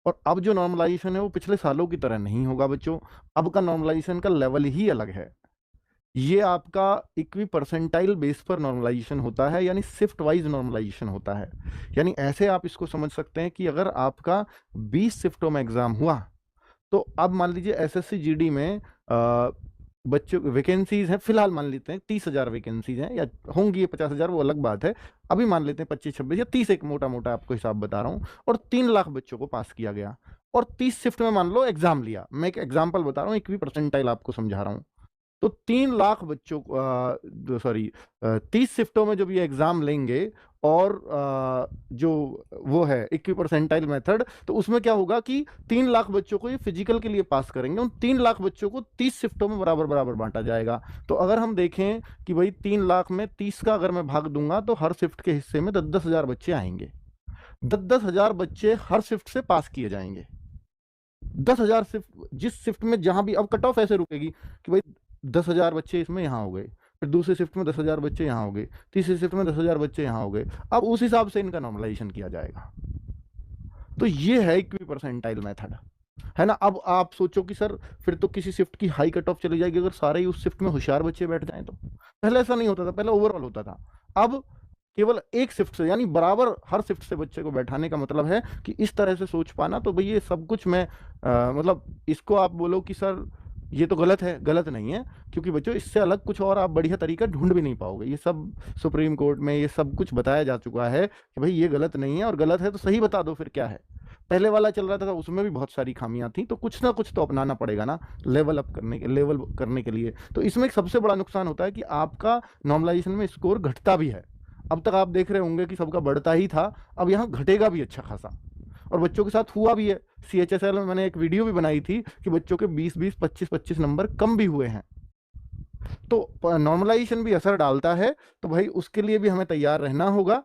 और अब जो नॉर्मलाइजेशन है वो पिछले सालों की तरह नहीं होगा बच्चों। अब का नॉर्मलाइजेशन का लेवल ही अलग है। ये आपका इक्वी परसेंटाइल बेस पर नॉर्मलाइजेशन होता है, यानी शिफ्ट वाइज नॉर्मलाइजेशन होता है। यानी ऐसे आप इसको समझ सकते हैं कि अगर आपका 20 शिफ्टों में एग्जाम हुआ, तो अब मान लीजिए एसएससी जीडी में बच्चों वैकेंसीज हैं, फिलहाल मान लेते हैं 30,000 वैकेंसीज हैं, या होंगी ये 50,000 वो अलग बात है। अभी मान लेते हैं 25-26 या 30, एक मोटा मोटा आपको हिसाब बता रहा हूँ, और 3 लाख बच्चों को पास किया गया, और 30 शिफ्ट में मान लो एग्जाम लिया। मैं एक एग्जाम्पल बता रहा हूँ, इक्वी परसेंटाइल आपको समझा रहा हूँ। तो 3 लाख बच्चों को, सॉरी, 30 शिफ्टों में जब ये एग्जाम लेंगे, और जो वो है इक्वी परसेंटाइल मेथड, तो उसमें क्या होगा कि 3 लाख बच्चों को ये फिजिकल के लिए पास करेंगे। उन 3 लाख बच्चों को 30 शिफ्टों में बराबर बराबर बांटा जाएगा। तो अगर हम देखें कि भाई 3 लाख में 30 का अगर मैं भाग दूंगा, तो हर शिफ्ट के हिस्से में 10-10 हजार बच्चे आएंगे। 10-10 हजार बच्चे हर शिफ्ट से पास किए जाएंगे। 10 हजार शिफ्ट, जिस शिफ्ट में जहां भी, अब कट ऑफ ऐसे रुकेगी कि भाई 10 हजार बच्चे इसमें यहाँ हो गए, फिर दूसरे शिफ्ट में 10 हजार बच्चे यहाँ हो गए, तीसरे शिफ्ट में 10 हजार बच्चे यहाँ हो गए। अब उस हिसाब से इनका नॉर्मलाइजेशन किया जाएगा। तो ये है इक्वी परसेंटाइल मेथड, है ना। अब आप सोचो कि सर फिर तो किसी शिफ्ट की हाई कट ऑफ चली जाएगी अगर सारे ही उस शिफ्ट में होशियार बच्चे बैठ जाएं तो। पहले ऐसा नहीं होता था, पहले ओवरऑल होता था। अब केवल एक शिफ्ट से, यानी बराबर हर शिफ्ट से बच्चे को बैठाने का मतलब है कि इस तरह से सोच पाना। तो भाई ये सब कुछ मैं मतलब इसको आप बोलो कि सर ये तो गलत है, गलत नहीं है, क्योंकि बच्चों इससे अलग कुछ और आप बढ़िया तरीका ढूंढ भी नहीं पाओगे। ये सब सुप्रीम कोर्ट में ये सब कुछ बताया जा चुका है कि भाई ये गलत नहीं है, और गलत है तो सही बता दो फिर क्या है। पहले वाला चल रहा था उसमें भी बहुत सारी खामियां थी, तो कुछ ना कुछ तो अपनाना पड़ेगा ना, लेवल करने के लिए। तो इसमें एक सबसे बड़ा नुकसान होता है कि आपका नॉर्मलाइजेशन में स्कोर घटता भी है। अब तक आप देख रहे होंगे कि सबका बढ़ता ही था, अब यहाँ घटेगा भी अच्छा खासा। और बच्चों के साथ हुआ भी है। सीएचएसएल में मैंने एक वीडियो भी बनाई थी कि बच्चों के 20-20, 25-25 नंबर कम भी हुए हैं। तो नॉर्मलाइजेशन भी असर डालता है। तो भाई उसके लिए भी हमें तैयार रहना होगा।